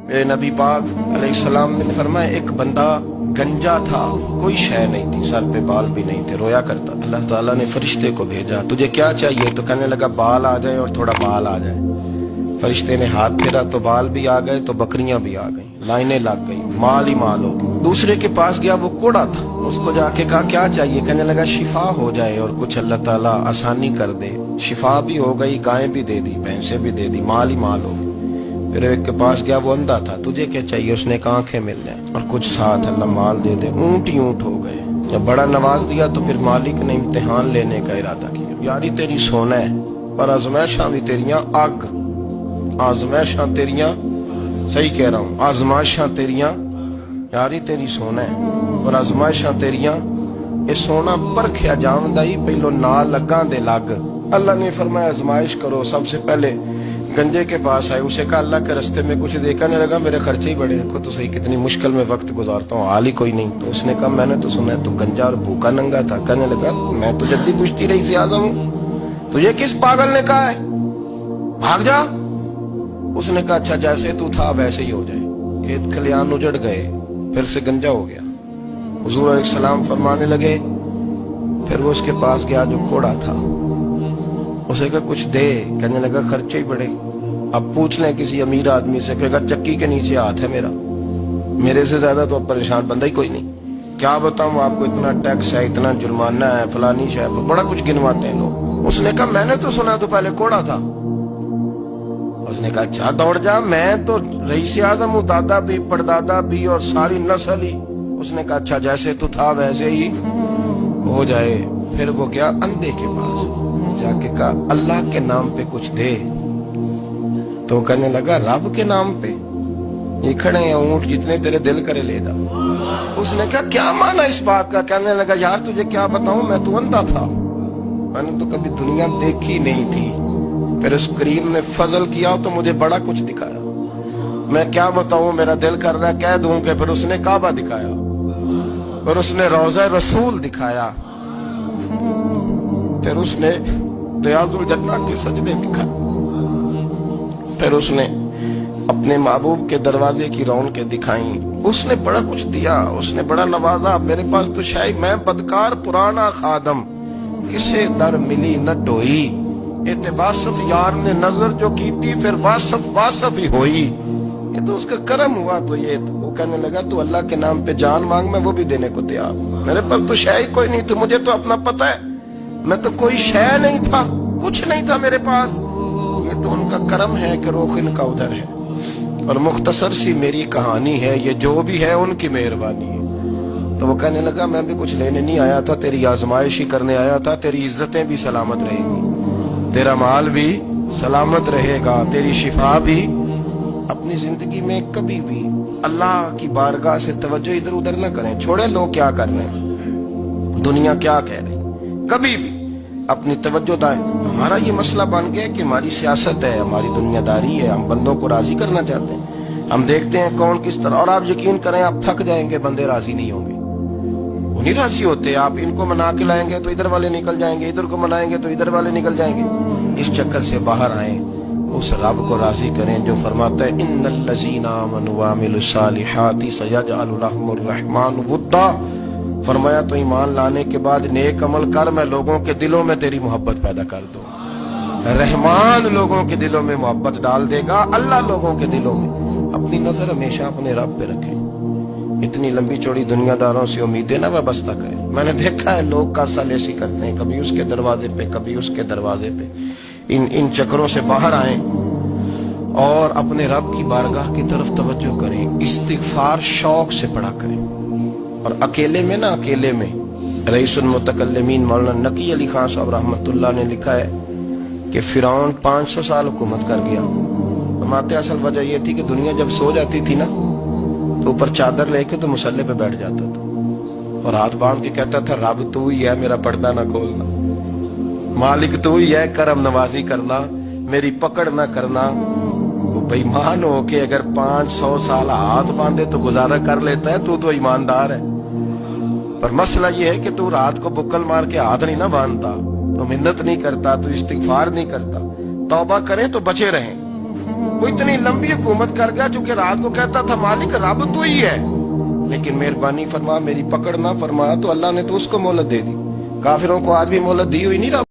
میرے نبی پاک علیہ السلام نے فرمایا ایک بندہ گنجا تھا، کوئی شے نہیں تھی، سر پہ بال بھی نہیں تھے، رویا کرتا. اللہ تعالیٰ نے فرشتے کو بھیجا، تجھے کیا چاہیے؟ تو کہنے لگا بال آ جائیں اور تھوڑا بال آ جائے. فرشتے نے ہاتھ پھیرا تو بال بھی آ گئے، تو بکریاں بھی آ گئیں، لائنیں لگ گئی، مال ہی مال ہو. دوسرے کے پاس گیا، وہ کوڑا تھا، اس کو جا کے کہا کیا چاہیے؟ کہنے لگا شفا ہو جائے اور کچھ اللہ تعالیٰ آسانی کر دے. شفا بھی ہو گئی، گائیں بھی دے دی، بھینسیں بھی دے دی، مال ہی مال ہو. پھر ایک کے پاس گیا، وہ اندھا تھا، تجھے کیا چاہیے؟ اس نے کہا آنکھیں مل جائیں اور کچھ ساتھ اللہ مال دے دے. اونٹ ہی اونٹ ہو گئے. جب بڑا نواز دیا تو پھر مالک نے امتحان لینے کا ارادہ کیا. یاری تیری سونا ہے پر آزمائشاں بھی تیریاں اگ، آزمائشاں تیریاں، صحیح کہہ رہا ہوں، آزمائشاں تیریاں، یاری تیری سونا ہے اور آزمائشاں تیریاں. یہ سونا پرکھیا جاوندا ہی پہلو نال لگاں دے لگ. اللہ نے فرمایا آزمائش کرو. سب سے پہلے گنجے کے پاس آئے، اسے کہا اللہ کے رستے میں کچھ دے. کہنے لگا میرے خرچے ہی بڑے ہیں، خود تو صحیح کتنی مشکل میں وقت گزارتا ہوں، حال ہی کوئی نہیں. تو اس نے کہا میں نے تو سنا ہے تو گنجا اور بھوکا ننگا تھا. کہنے لگا میں تو جدی پشتی رئیس اعظم ہوں، تجھے کس پاگل نے کہا ہے بھاگ جا؟ اس نے کہا اچھا جیسے تو تھا ویسے ہی ہو جائے. کھیت کھلیان اجڑ گئے، پھر سے گنجا ہو گیا. حضور علیہ السلام فرمانے لگے. پھر وہ اس کے پاس گیا جو کوڑا تھا، اسے کہا کچھ دے. کہنے لگا خرچے ہی بڑے. اب پوچھ لیں کسی امیر آدمی سے، کہے گا چکی کے نیچے ہاتھ ہے میرا، میرے سے زیادہ تو اب پریشان بندہ ہی کوئی نہیں. کیا بتاؤں آپ کو، اتنا ٹیکس ہے، اتنا جرمانہ ہے، فلانی شے، بڑا کچھ گنواتے ہیں لوگ. اس نے کہا میں نے تو سنا تو پہلے کوڑا تھا. اس نے کہا اچھا دوڑ جا، میں تو رئیس اعظم ہوں، دادا بھی پردادا بھی اور ساری نسل ہی. اس نے کہا اچھا جیسے تو تھا ویسے ہی ہو جائے. پھر وہ گیا اندھے کے پاس، جا کے کہا اللہ کے نام پہ کچھ دے. تو کہنے لگا رب کے نام پہ؟ یہ کھڑے ہیں اونٹ جتنے تیرے دل کرے لے جا. اس نے کہا کیا مانا اس بات کا؟ کہنے لگا یار تجھے کیا بتاؤں، میں تو اندھا تھا، میں نے تو کبھی دنیا دیکھی نہیں تھی. پھر اس کریم نے فضل کیا تو مجھے بڑا کچھ دکھایا. میں کیا بتاؤں، میرا دل کر رہا ہے کہہ دوں کہ پھر اس نے کعبہ دکھایا، پھر اس نے روضہ رسول دکھایا، پھر اس نے ریاض الجنہ کے سجدے دکھائے، پھر اس نے اپنے محبوب کے دروازے کی رونقیں دکھائیں. اس نے بڑا کچھ دیا، اس نے بڑا نوازا. میرے پاس تو شاید میں بدکار پرانا خادم، کسے در ملی نہ ڈوئی. واصف یار نے نظر جو کی تھی پھر واصف ہی ہوئی. یہ تو اس کا کرم ہوا. تو یہ وہ کہنے لگا تو اللہ کے نام پہ جان مانگ، میں وہ بھی دینے کو تیار. میرے پر تو شے ہی کوئی نہیں تھی، مجھے تو اپنا پتہ ہے، میں تو کوئی شے نہیں تھا، کچھ نہیں تھا میرے پاس. یہ تو ان کا کرم ہے کہ رخ ان کا ادھر ہے، اور مختصر سی میری کہانی ہے، یہ جو بھی ہے ان کی مہربانی ہے. تو وہ کہنے لگا میں بھی کچھ لینے نہیں آیا تھا، تیری آزمائش ہی کرنے آیا تھا. تیری عزتیں بھی سلامت رہیں گی، تیرا مال بھی سلامت رہے گا، تیری شفا بھی. اپنی زندگی میں کبھی بھی اللہ کی بارگاہ سے توجہ ادھر ادھر نہ کریں. چھوڑیں لوگ کیا کر رہے ہیں، دنیا کیا کہہ رہی. کبھی بھی اپنی توجہ دائیں. ہمارا یہ مسئلہ بن گیا کہ ہماری سیاست ہے، ہماری دنیا داری ہے، ہم بندوں کو راضی کرنا چاہتے ہیں. ہم دیکھتے ہیں کون کس طرح، اور آپ یقین کریں آپ تھک جائیں گے، بندے راضی نہیں ہوں گے، وہ نہیں راضی ہوتے. آپ ان کو منا کے لائیں گے تو ادھر والے نکل جائیں گے، ادھر کو منائیں گے تو ادھر والے نکل جائیں گے. اس چکر سے باہر آئیں، اس رب کو راضی کریں جو فرماتا ہے ان الذین آمنوا وعملوا الصالحات سیجعل لهم الرحمن ودا. فرمایا تو ایمان لانے کے بعد نیک عمل کر، میں لوگوں کے دلوں میں تیری محبت پیدا کر دوں. رحمان لوگوں کے دلوں میں محبت ڈال دے گا. اللہ لوگوں کے دلوں میں. اپنی نظر ہمیشہ اپنے رب پہ رکھیں. اتنی لمبی چوڑی دنیا داروں سے امیدیں نہ وابستہ کریں. میں نے دیکھا ہے لوگ کاسا لیسی کرتے ہیں، کبھی اس کے دروازے پہ کبھی اس کے دروازے پہ. ان چکروں سے باہر آئیں اور اپنے رب کی بارگاہ کی طرف توجہ کریں. استغفار شوق سے پڑھا کریں. اور اکیلے میں نا، اکیلے میں رئیس المتکلمین مولانا نقی علی خان صاحب رحمۃ اللہ نے لکھا ہے کہ فرعون 500 سال حکومت کر گیا. فرماتے اصل وجہ یہ تھی کہ دنیا جب سو جاتی تھی نا تو اوپر چادر لے کے تو مسلح پہ بیٹھ جاتا تھا اور ہاتھ باندھ کے کہتا تھا رب تو ہی ہے، میرا پردہ نہ کھولنا، مالک تو ہی ہے، کرم نوازی کرنا، میری پکڑ نہ کرنا. وہ بے ایمان ہو کہ اگر 500 سال ہاتھ باندھے تو گزارا کر لیتا ہے، تو ایماندار ہے. پر مسئلہ یہ ہے کہ تو رات کو بکل مار کے ہاتھ نہیں نہ باندھتا، تو منت نہیں کرتا، تو استغفار نہیں کرتا. توبہ کریں تو بچے رہیں. وہ اتنی لمبی حکومت کر گیا جو کہ رات کو کہتا تھا مالک رب تو ہی ہے، لیکن مہربانی فرما میری پکڑ نہ فرما، تو اللہ نے تو اس کو مہلت دے دی۔ کافروں کو آج بھی مہلت دی ہوئی نہیں رب